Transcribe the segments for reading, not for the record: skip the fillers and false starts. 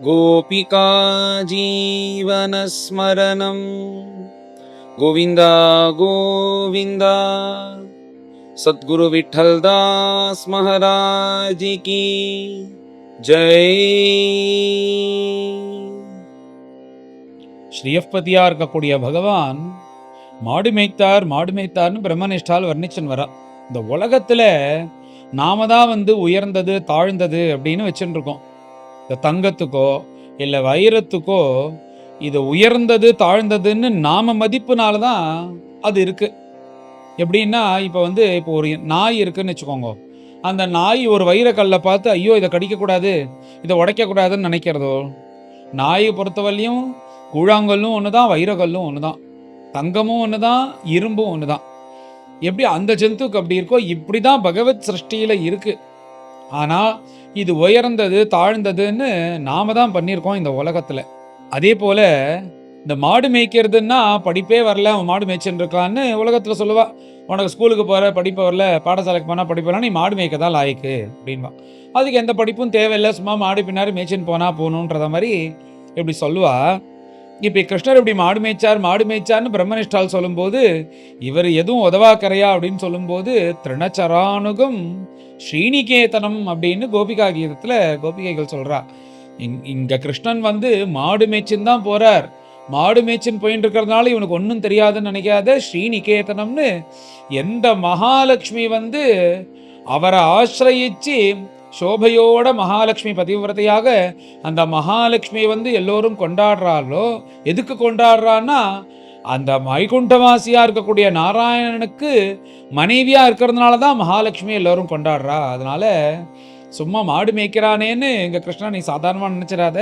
गोपिका जीवनस्मरणं गोविन्द गोविन्द। सद्गुरु विठ्ठलदास महाराज की जय। ஸ்ரீயப்பதியா இருக்கக்கூடிய பகவான் மாடு மேய்த்தார்னு பிரம்மனிஷ்டால் வர்ணிச்சன் வரா. இந்த உலகத்துல நாம தான் உயர்ந்தது தாழ்ந்தது அப்படின்னு வச்சுட்டு இருக்கோம். இந்த தங்கத்துக்கோ இல்லை வைரத்துக்கோ இது உயர்ந்தது தாழ்ந்ததுன்னு நாம மதிப்புனால தான் அது இருக்கு. எப்படின்னா இப்போ ஒரு நாய் இருக்குன்னு வச்சுக்கோங்க. அந்த நாய் ஒரு வைரக்கல்லை பார்த்து ஐயோ இதை கடிக்கக்கூடாது, இதை உடைக்கக்கூடாதுன்னு நினைக்கிறதோ? நாயை பொறுத்தவரையும் கூழாங்கல்லும் ஒன்று தான், வைரக்கல்லும் ஒன்று தான், தங்கமும் ஒன்று தான், இரும்பும் ஒன்று தான். எப்படி அந்த ஜந்துக்கு அப்படி இருக்கோ இப்படி தான் பகவத் சிருஷ்டியில் இருக்கு. ஆனால் இது உயர்ந்தது தாழ்ந்ததுன்னு நாம தான் பண்ணியிருக்கோம் இந்த உலகத்தில். அதே போல் இந்த மாடு மேய்க்கிறதுன்னா படிப்பே வரல, அவன் மாடு மேய்ச்சின்னு இருக்கான்னு உலகத்தில் சொல்லுவா. உனக்கு ஸ்கூலுக்கு போகிற படிப்பு வரல, பாடசாலைக்கு போனால் படிப்பு வரல, நீ மாடு மேய்க்க தான் லாய்க்கு அப்படின்வா. அதுக்கு எந்த படிப்பும் தேவையில்லை, சும்மா மாடு பின்னாடி மேய்ச்சின்னு போகணுன்றத மாதிரி இப்படி சொல்லுவா. இப்போ கிருஷ்ணர் இப்படி மாடு மேய்ச்சார்னு பிரம்மனிஷ்டால் சொல்லும்போது இவர் எதுவும் உதவாக்கரையா அப்படின்னு சொல்லும்போது திருணச்சரானுகம் ஸ்ரீநிகேதனம் அப்படின்னு கோபிகா கீதத்தில் கோபிகைகள் சொல்றா. இங்க கிருஷ்ணன் மாடு மேய்ச்சின்னு தான் போறார். மாடு மேய்ச்சின்னு போயிட்டு இருக்கிறதுனால இவனுக்கு ஒன்றும் தெரியாதுன்னு நினைக்காத, ஸ்ரீநிகேதனம்னு எந்த மகாலட்சுமி அவரை ஆசிரயிச்சு சோபையோட மகாலட்சுமி பதிவிரதையாக அந்த மகாலட்சுமி எல்லோரும் கொண்டாடுறாளோ, எதுக்கு கொண்டாடுறான்னா அந்த வைகுண்டவாசியா இருக்கக்கூடிய நாராயணனுக்கு மனைவியா இருக்கிறதுனால தான் மகாலட்சுமி எல்லோரும் கொண்டாடுறா. அதனால சும்மா மாடு மேய்க்கிறானேன்னு எங்க கிருஷ்ணா நீ சாதாரணமா நினைச்சிடாத.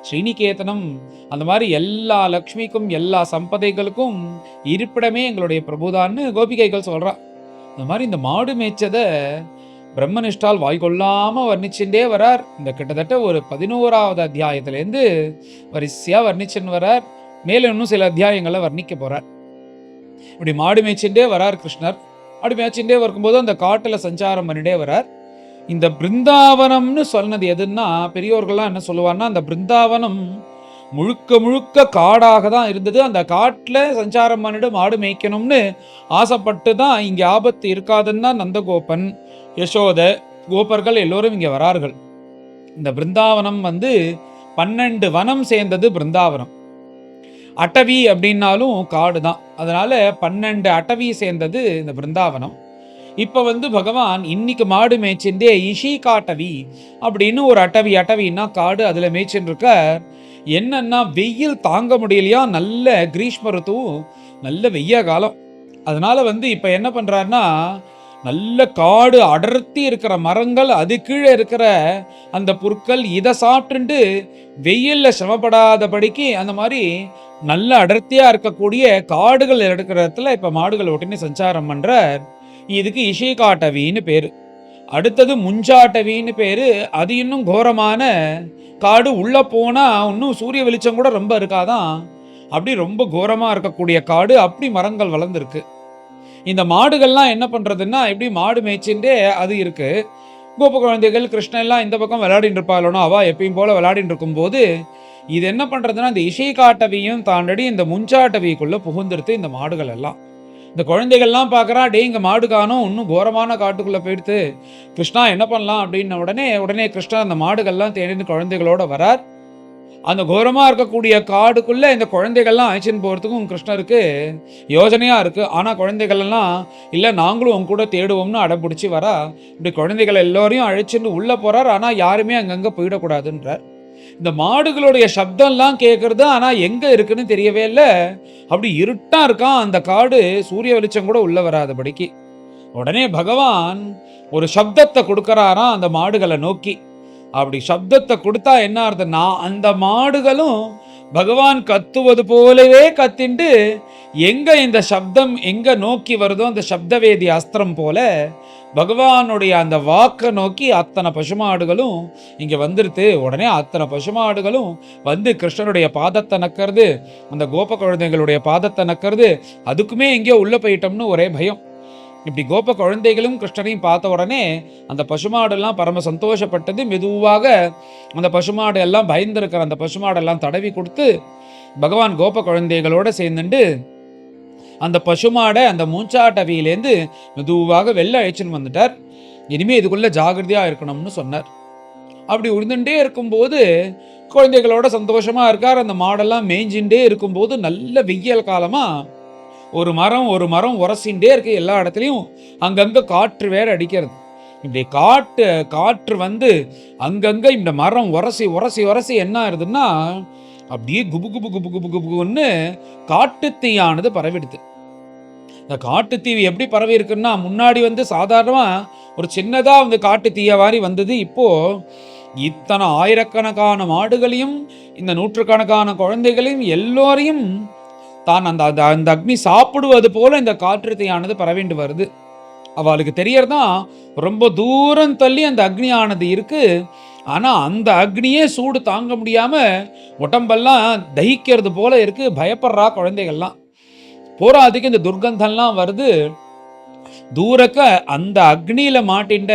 ஸ்ரீநிகேதனம் அந்த மாதிரி எல்லா லக்ஷ்மிக்கும் எல்லா சம்பதைகளுக்கும் இருப்பிடமே எங்களுடைய பிரபுதான்னு கோபிகைகள் சொல்றா. அந்த மாதிரி இந்த மாடு மேய்ச்சதை பிரம்மனிஷ்டால் வாய்கொள்ளாம வர்ணிச்சுட்டே வரார். இந்த கிட்டத்தட்ட ஒரு 11வது அத்தியாயத்திலேருந்து வரிசையா வர்ணிச்சுன்னு வரார். மேலும் இன்னும் சில அத்தியாயங்களை வர்ணிக்க போறார். இப்படி மாடு மேய்ச்சிண்டே வரார் கிருஷ்ணர். மாடு மேய்ச்சிண்டே வரும்போது அந்த காட்டுல சஞ்சாரம் பண்ணிட்டே வரார். இந்த பிருந்தாவனம்னு சொன்னது எதுன்னா, பெரியோர்கள்லாம் என்ன சொல்லுவான்னா, அந்த பிருந்தாவனம் முழுக்க முழுக்க காடாக தான் இருந்தது. அந்த காட்டில் சஞ்சாரம் பண்ணிட்டு மாடு மேய்க்கணும்னு ஆசைப்பட்டு தான் இங்கே ஆபத்து இருக்காதுன்னு தான் நந்தகோபன், யசோத, கோபர்கள் எல்லோரும் இங்கே வரார்கள். இந்த பிருந்தாவனம் 12 வனம் சேர்ந்தது பிருந்தாவனம். அட்டவி அப்படின்னாலும் காடு தான். அதனால 12 அட்டவி சேர்ந்தது இந்த பிருந்தாவனம். இப்போ பகவான் இன்னைக்கு மாடு மேய்ச்சின்றே இஷிகாட்டவி அப்படின்னு ஒரு அட்டவின்னா காடு, அதில் மேய்ச்சின்னு இருக்கார். என்னன்னா வெயில் தாங்க முடியலையா, நல்ல கிரீஷ்ம ருத்து, நல்ல வெய்ய காலம். அதனால இப்போ என்ன பண்றாருன்னா, நல்ல காடு அடர்த்தி இருக்கிற மரங்கள், அது கீழே இருக்கிற அந்த புற்கள், இதை சாப்பிட்டுண்டு வெயில்ல சிரமப்படாதபடிக்கு அந்த மாதிரி நல்ல அடர்த்தியா இருக்கக்கூடிய காடுகள் இருக்கிற இடத்துல இப்ப மாடுகள் ஒட்டினே சஞ்சாரம் பண்றார். இதுக்கு இஷிகாட்டவின்னு பேரு. அடுத்தது முஞ்சாட்டவின்னு பேரு. அது இன்னும் கோரமான காடு. உள்ள போனா இன்னும் சூரிய வெளிச்சம் கூட ரொம்ப இருக்காதான், அப்படி ரொம்ப கோரமா இருக்கக்கூடிய காடு. அப்படி மரங்கள் வளர்ந்துருக்கு. இந்த மாடுகள்லாம் என்ன பண்றதுன்னா, எப்படி மாடு மேய்ச்சின்றே அது இருக்கு. கோப குழந்தைகள் கிருஷ்ணன் எல்லாம் இந்த பக்கம் விளையாடிட்டு இருப்பாளோ, அவ எப்பயும் போல விளையாடிட்டு இருக்கும் போது இது என்ன பண்றதுன்னா, இந்த இஷைகாட்டவியும் தாண்டி இந்த முஞ்சாட்டவிக்குள்ள புகுந்துருத்து இந்த மாடுகள் எல்லாம். இந்த குழந்தைகள்லாம் பார்க்குறா, டே இங்கே மாடு காணும், இன்னும் கோரமான காட்டுக்குள்ளே போயிடுத்து, கிருஷ்ணா என்ன பண்ணலாம் அப்படின்னு உடனே கிருஷ்ணா அந்த மாடுகள்லாம் தேடி குழந்தைகளோட வரார். அந்த கோரமாக இருக்கக்கூடிய காடுக்குள்ளே இந்த குழந்தைகள்லாம் அழைச்சின்னு போகிறதுக்கும் கிருஷ்ணருக்கு யோசனையாக இருக்குது. ஆனால் குழந்தைகள்லாம் இல்லை நாங்களும் உங்க கூட தேடுவோம்னு அடம்பிடிச்சி வரா. இப்படி குழந்தைகள் எல்லோரையும் அழைச்சின்னு உள்ளே போகிறார். ஆனால் யாருமே அங்கங்கே போயிடக்கூடாதுன்றார். இந்த மாடுகளுடைய சப்தம்லாம் கேட்கறது, ஆனால் எங்கே இருக்குன்னு தெரியவே இல்லை. அப்படி இருட்டாக இருக்கான் அந்த காடு, சூரிய வெளிச்சம் கூட உள்ள வராதபடிக்கு. உடனே பகவான் ஒரு சப்தத்தை கொடுக்கறாராம் அந்த மாடுகளை நோக்கி. அப்படி சப்தத்தை கொடுத்தா என்ன அர்த்தம்னா, அந்த மாடுகளும் பகவான் கத்துவது போலவே கத்திண்டு எங்க இந்த சப்தம் எங்க நோக்கி வருதோ அந்த சப்தவேதி அஸ்திரம் போல பகவானுடைய அந்த வாக்கை நோக்கி அத்தனை பசுமாடுகளும் இங்க வந்துருது. உடனே அத்தனை பசுமாடுகளும் கிருஷ்ணனுடைய பாதத்தை நக்கிறது, அந்த கோப குழந்தைகளுடைய பாதத்தை நக்கிறது. அதுக்குமே எங்கேயோ உள்ள போயிட்டோம்னு ஒரே பயம். இப்படி கோப குழந்தைகளும் கிருஷ்ணரையும் பார்த்த உடனே அந்த பசுமாடெல்லாம் பரம சந்தோஷப்பட்டது. மெதுவாக அந்த பசுமாடு எல்லாம் பயந்துருக்கிற அந்த பசுமாடெல்லாம் தடவி கொடுத்து பகவான் கோப குழந்தைகளோட சேர்ந்துட்டு அந்த பசுமாடை அந்த மூஞ்சாட்டவியிலேருந்து மெதுவாக வெளில அழைச்சின்னு வந்துட்டார். இனிமே இதுக்குள்ள ஜாகிரதையா இருக்கணும்னு சொன்னார். அப்படி உருந்துட்டே இருக்கும்போது குழந்தைகளோட சந்தோஷமா இருக்கார். அந்த மாடெல்லாம் மேய்ஞ்சின்றே இருக்கும்போது நல்ல வெயில் காலமா ஒரு மரம் உரசின்றே இருக்கு. எல்லா இடத்துலையும் அங்கங்க காற்று வேற அடிக்கிறது. இப்படி காற்று வந்து அங்கங்க இந்த மரம் உரசி உரசி உரசி என்ன ஆயிருதுன்னா அப்படியே குபு குபு குபு குபு குபுன்னு காட்டுத்தீயானது பரவிடுது. இந்த காட்டுத்தீ எப்படி பரவி இருக்குன்னா, முன்னாடி வந்து சாதாரணமா ஒரு சின்னதா வந்து காட்டு தீய மாதிரி வந்தது. இப்போ இத்தனை ஆயிரக்கணக்கான மாடுகளையும் இந்த நூற்றுக்கணக்கான குழந்தைகளையும் எல்லோரையும் தான் அந்த அந்த அக்னி சாப்பிடுவது போல இந்த காற்று தீயானது பரவிண்டு வருது. அவளுக்கு தெரியறதான் ரொம்ப தூரம் தள்ளி அந்த அக்னியானது இருக்கு. ஆனா அந்த அக்னியே சூடு தாங்க முடியாம உடம்பெல்லாம் தகிக்கிறது போல இருக்கு. பயப்படுறா குழந்தைகள்லாம். போராதுக்கு இந்த துர்கந்தம்லாம் வருது. தூரக்க அந்த அக்னியில மாட்டின்ற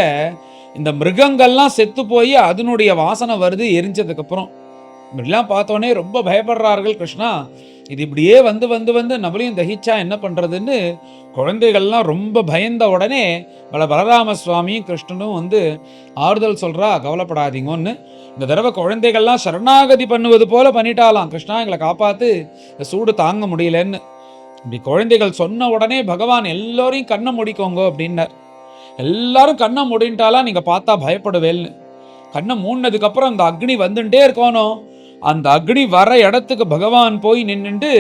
இந்த மிருகங்கள்லாம் செத்து போய் அதனுடைய வாசனை வருது எரிஞ்சதுக்கு அப்புறம். இப்படிலாம் பார்த்தோன்னே ரொம்ப பயப்படுறார்கள். கிருஷ்ணா, இது இப்படியே வந்து வந்து வந்து நம்மளையும் தகிச்சா என்ன பண்றதுன்னு குழந்தைகள்லாம் ரொம்ப பயந்த உடனே பலராம சுவாமியும் கிருஷ்ணனும் வந்து ஆறுதல் சொல்றா, கவலைப்படாதீங்கன்னு. இந்த தடவை குழந்தைகள்லாம் சரணாகதி பண்ணுவது போல பண்ணிட்டாலாம். கிருஷ்ணா, எங்களை காப்பாத்து, சூடு தாங்க முடியலன்னு. இப்படி குழந்தைகள் சொன்ன உடனே பகவான் எல்லோரையும் கண்ணை முடிக்கோங்க அப்படின்னார். எல்லாரும் கண்ணை முடின்ட்டாலாம். நீங்க பார்த்தா பயப்படுவேல்னு. கண்ணை மூடினதுக்கு அப்புறம் அந்த அக்னி வந்துட்டே இருக்கணும். அந்த அக்னி வர இடத்துக்கு பகவான் போய் நின்னுட்டு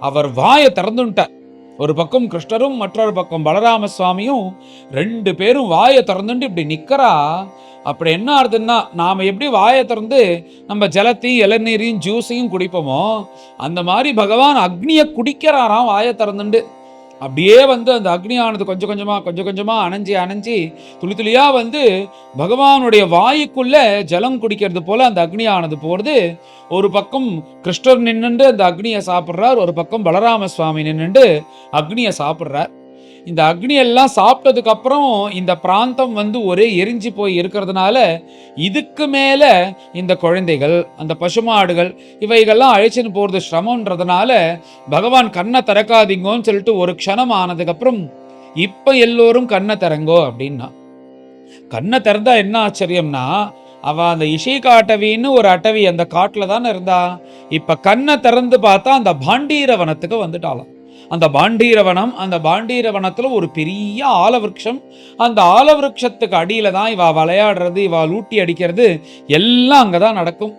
அவர் வாயை திறந்துட்டார். ஒரு பக்கம் கிருஷ்ணரும் மற்றொரு பக்கம் பலராம சுவாமியும் 2 பேரும் வாயை திறந்துட்டு இப்படி நிக்கிறா. அப்படி என்ன ஆகுதுன்னா, நாம எப்படி வாயை திறந்து நம்ம ஜலத்தையும் இளநீரையும் ஜூஸையும் குடிப்போமோ அந்த மாதிரி பகவான் அக்னியை குடிக்கிறாராம் வாயை திறந்துட்டு. அப்படியே வந்து அந்த அக்னியானது கொஞ்சம் கொஞ்சமா அணைஞ்சி துளி துளியா வந்து பகவானுடைய வாயுக்குள்ள ஜலம் குடிக்கிறது போல அந்த அக்னியானது போறது. ஒரு பக்கம் கிருஷ்ணர் நின்னுண்டு அந்த அக்னியை சாப்பிட்றார், ஒரு பக்கம் பலராம சுவாமி நின்னுண்டு அக்னியை சாப்பிட்றார். இந்த அக்னி எல்லாம் சாப்பிட்டதுக்கு அப்புறம் இந்த பிராந்தம் வந்து ஒரே எரிஞ்சு போய் இருக்கிறதுனால இதுக்கு மேல இந்த குழந்தைகள் அந்த பசுமாடுகள் இவைகள்லாம் அழைச்சின்னு போறது சிரமன்றதுனால பகவான் கண்ணை திறக்காதீங்கன்னு சொல்லிட்டு ஒரு க்ஷணம் ஆனதுக்கு அப்புறம் இப்ப எல்லோரும் கண்ணை திறங்கோ அப்படின்னா. கண்ணை திறந்தா என்ன ஆச்சரியம்னா, அவ அந்த இஷைகாட்டவின்னு ஒரு அட்டவி அந்த காட்டுல தானே இருந்தா. இப்ப கண்ணை திறந்து பார்த்தா அந்த பாண்டீரவனத்துக்கு வந்துட்டாளாம். அந்த பாண்டீரவனத்துல ஒரு பெரிய ஆலவிருட்சம். அந்த ஆலவிருட்சத்துக்கு அடியில தான் இவ விளையாடுறது, இவ லூட்டி அடிக்கிறது எல்லாம் அங்கதான் நடக்கும்.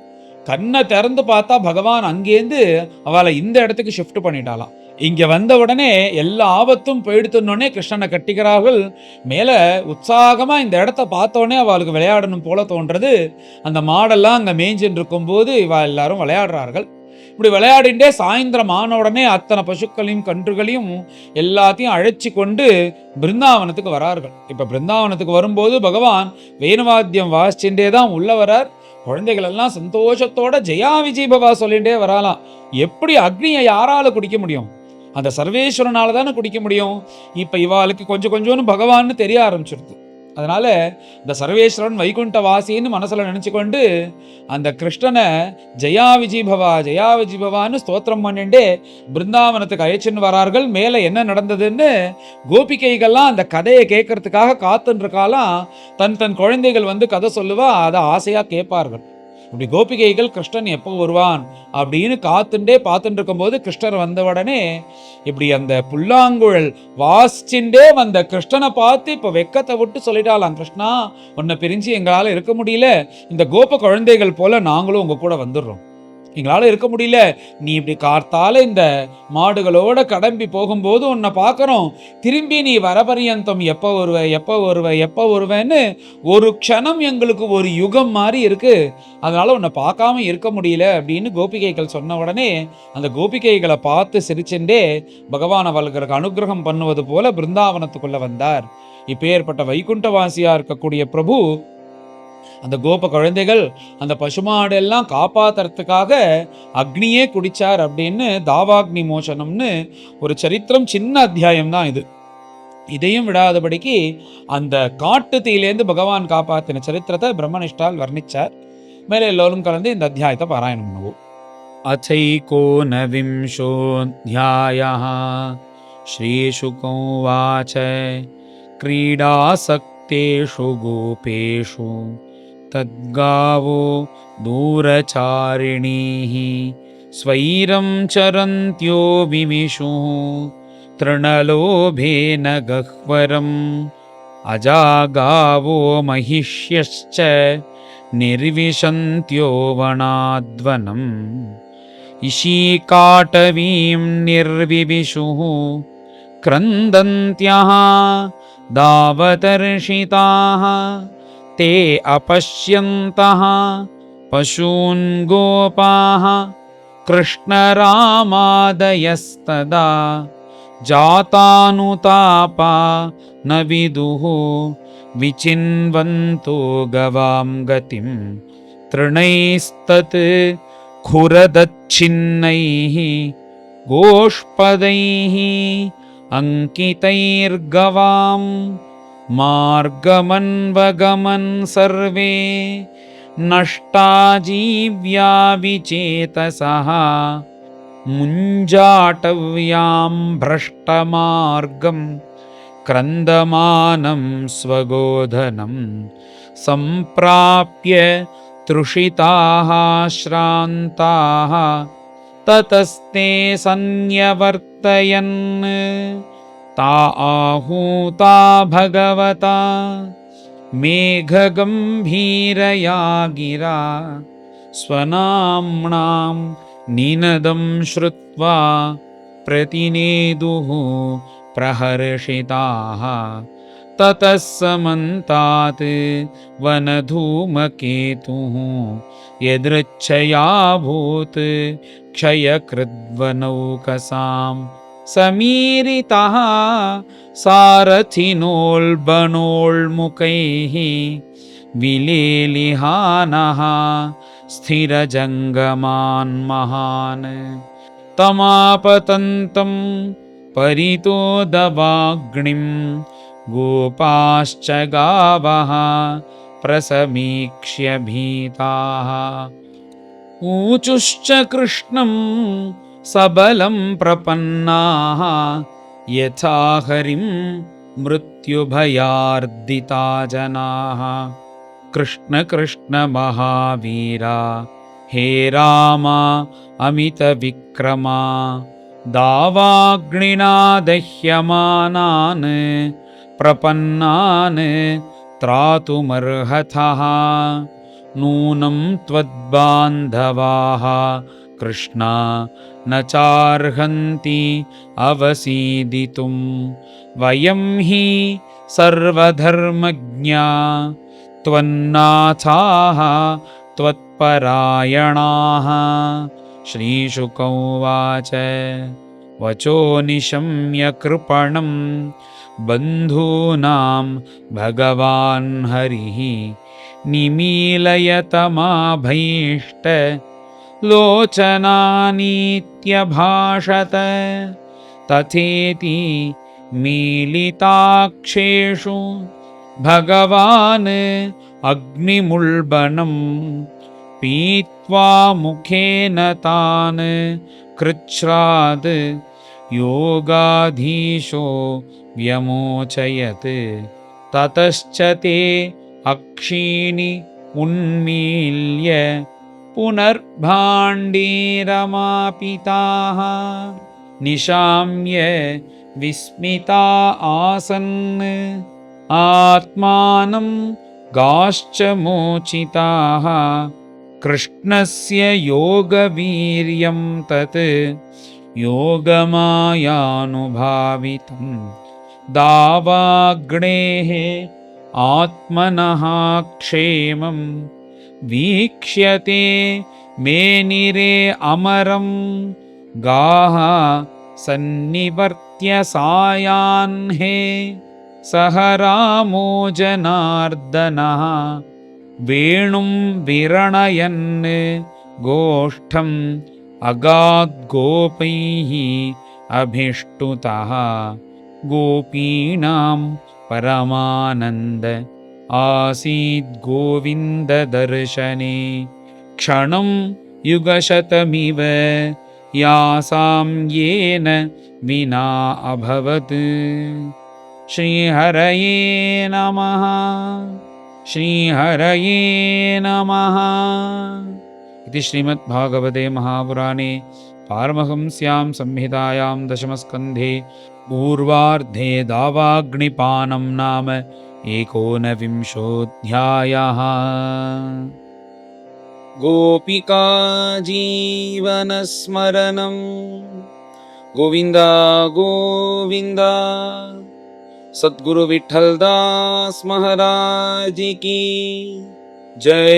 கண்ணை திறந்து பார்த்தா பகவான் அங்கேருந்து அவளை இந்த இடத்துக்கு ஷிஃப்ட் பண்ணிட்டாலாம். இங்க வந்த உடனே எல்லா ஆபத்தும் போயிடுத்துனோடனே கிருஷ்ணனை கட்டிக்கிறார்கள். மேல உற்சாகமா இந்த இடத்த பார்த்தோடனே அவளுக்கு விளையாடணும் போல தோன்றது. அந்த மாடெல்லாம் அங்க மேய்ஞ்சின்னு இருக்கும்போது இவ எல்லாரும் விளையாடுறார்கள். இப்படி விளையாடிண்டே சாயந்தரம் ஆன உடனே அத்தனை பசுக்களையும் கன்றுகளையும் எல்லாத்தையும் அழைச்சி கொண்டு பிருந்தாவனத்துக்கு வரார்கள். இப்ப பிருந்தாவனத்துக்கு வரும்போது பகவான் வேணுவாத்தியம் வாசிச்சுட்டே தான் உள்ள வரார். குழந்தைகள் எல்லாம் சந்தோஷத்தோட ஜெயா விஜய் பவா சொல்லிட்டே வராலாம். எப்படி அக்னியை யாரால குடிக்க முடியும்? அந்த சர்வேஸ்வரனால தானே குடிக்க முடியும். இப்ப இவாளுக்கு கொஞ்சம் பகவான்னு தெரிய ஆரம்பிச்சிருது. அதனால இந்த சர்வேஸ்வரன் வைகுண்ட வாசின்னு மனசுல நினைச்சுக்கொண்டு அந்த கிருஷ்ணனை ஜெயா விஜிபவான்னு ஸ்தோத்திரம் பண்ணிண்டே பிருந்தாவனத்துக்கு அழைச்சின்னு வரார்கள். மேல என்ன நடந்ததுன்னு கோபிகைகள்லாம் அந்த கதையை கேட்கறதுக்காக காத்துன்னு இருக்காலாம். தன் குழந்தைகள் வந்து கதை சொல்லுவா, அதை ஆசையா கேட்பார்கள். இப்படி கோபிகைகள் கிருஷ்ணன் எப்போ வருவான் அப்படின்னு பார்த்துட்டு இருக்கும்போது கிருஷ்ணர் வந்த உடனே இப்படி அந்த புல்லாங்குழல் வாசிச்சுட்டே வந்த கிருஷ்ணனை பார்த்து இப்ப வெக்கத்தை விட்டு சொல்லிட்டாலாம், கிருஷ்ணா, உன்னை பிரிஞ்சு எங்களால இருக்க முடியல. இந்த கோப குழந்தைகள் போல நாங்களும் உங்க கூட வந்துடுறோம். எங்களால இருக்க முடியல. நீ இப்படி கார்த்தால இந்த மாடுகளோட கடம்பி போகும்போது உன்னை பார்க்கறோம். திரும்பி நீ வரபரியந்தம் எப்போ வருவேன்னு ஒரு க்ஷணம் எங்களுக்கு ஒரு யுகம் மாதிரி இருக்கு. அதனால உன்னை பார்க்காம இருக்க முடியல அப்படின்னு கோபிகைகள் சொன்ன உடனே அந்த கோபிகைகளை பார்த்து சிரிச்சுட்டே பகவான் அவர்களுக்கு அனுகிரகம் பண்ணுவது போல பிருந்தாவனத்துக்குள்ள வந்தார். இப்பேற்பட்ட வைகுண்டவாசியா இருக்கக்கூடிய பிரபு அந்த கோப குழந்தைகள் அந்த பசுமாடு எல்லாம் காப்பாத்துறதுக்காக அக்னியே குடிச்சார் அப்படின்னு தாவாக்னி மோசனம்னு ஒரு சரித்திரம், சின்ன அத்தியாயம் தான் இது. இதையும் விடாதபடிக்கு அந்த காட்டு தீயிலேருந்து பகவான் காப்பாத்தின சரித்திரத்தை பிரம்மனிஷ்டால் வர்ணிச்சார். மேலே எல்லோரும் கலந்து இந்த அத்தியாயத்தை பாராயணம் பண்ணுவோம். अथैकोनविंशोऽध्यायः श्रीशुकोवाच क्रीडासक्तेषु गोपेषु तद्गावो दूरचारिणीः स्वैरं चरन्त्यो विविशुः तृणलोभेन गह्वरम् अजागावो महिष्यश्च निर्विशन्त्यो वनाद्वनम् इषीकाटवीं निर्विविशुः क्रन्दन्त्यः दावतर्षिताः ते अपश्यन्तः पशून् गोपाः कृष्णरामादयस्तदा जातानुतापा न विदुः विचिन्वन्तो गवां गतिं तृणैस्तत् खुरदच्छिन्नैः गोष्पदैः अंकितैर्गवां मार्गमन्वगमन् सर्वे नष्टा जीव्या विचेतसः मुञ्जाटव्यां भ्रष्टमार्गं क्रन्दमानं स्वगोधनं सम्प्राप्य तृषिताः श्रान्ताः ततस्ते सन्न्यवर्तयन् ता आहूता भगवता मेघगम्भीरया गिरा स्वनाम्नां निनदं श्रुत्वा प्रतिनेदुः प्रहर्षिताः ततः समन्तात् वनधूमकेतुः यदृच्छयाभूत् क्षयकृद्वनौकसां समीरितः सारथिनोल्बणोल्मुखैः विलेलिहानः स्थिरजङ्गमान् महान् तमापतन्तं परितोदवाग्निं गोपाश्च गावः प्रसमीक्ष्य भीताः ऊचुश्च कृष्णं सबलं प्रपन्नाः यथा हरिं मृत्युभयार्दिता जनाः कृष्ण कृष्ण महावीरा हे रामा अमितविक्रमा दावाग्निना दह्यमानान् प्रपन्नान् त्रातुमर्हतः नूनं त्वद्बान्धवाः कृष्णा न चार्हन्ति अवसीदितुं वयं हि सर्वधर्मज्ञा त्वन्नाथाः त्वत्परायणाः श्रीशुक उवाच वचो निशम्य कृपणं बन्धूनां भगवान् हरिः निमीलयतमाभीष्ट लोचनानीत्यभाषत तथेति मीलिताक्षेषु भगवान् अग्निमुल्बणं पीत्वा मुखेन तान् कृच्छ्राद् योगाधीशो व्यमोचयत् ततश्च ते अक्षीणि उन्मील्य पुनर्भाण्डीरमापिताः निशाम्य विस्मिता आसन् आत्मानं गाश्च मोचिताः कृष्णस्य योगवीर्यं तत् योगमायानुभावितं दावाग्नेः आत्मनः क्षेमं वीक्ष्यते मेनिरे अमरं गाः सन्निवर्त्य सायाह्ने सह रामो जनार्दनः वेणुं विरणयन् गोष्ठम् अगाद्गोपैः अभिष्टुतः गोपीणां परमानन्द आसीद् गोविन्ददर्शने क्षणं युगशतमिव यासां येन विना अभवत् श्रीहरये नमः श्रीहरये नमः इति श्रीमद्भागवते महापुराणे पारमहंस्यां संहितायां दशमस्कन्धे पूर्वार्धे दावाग्निपानं नाम 19विंशोऽध्यायः। गोपिका जीवनस्मरणं गोविन्द गोविन्द। सद्गुरु विठ्ठलदास महाराज की जय।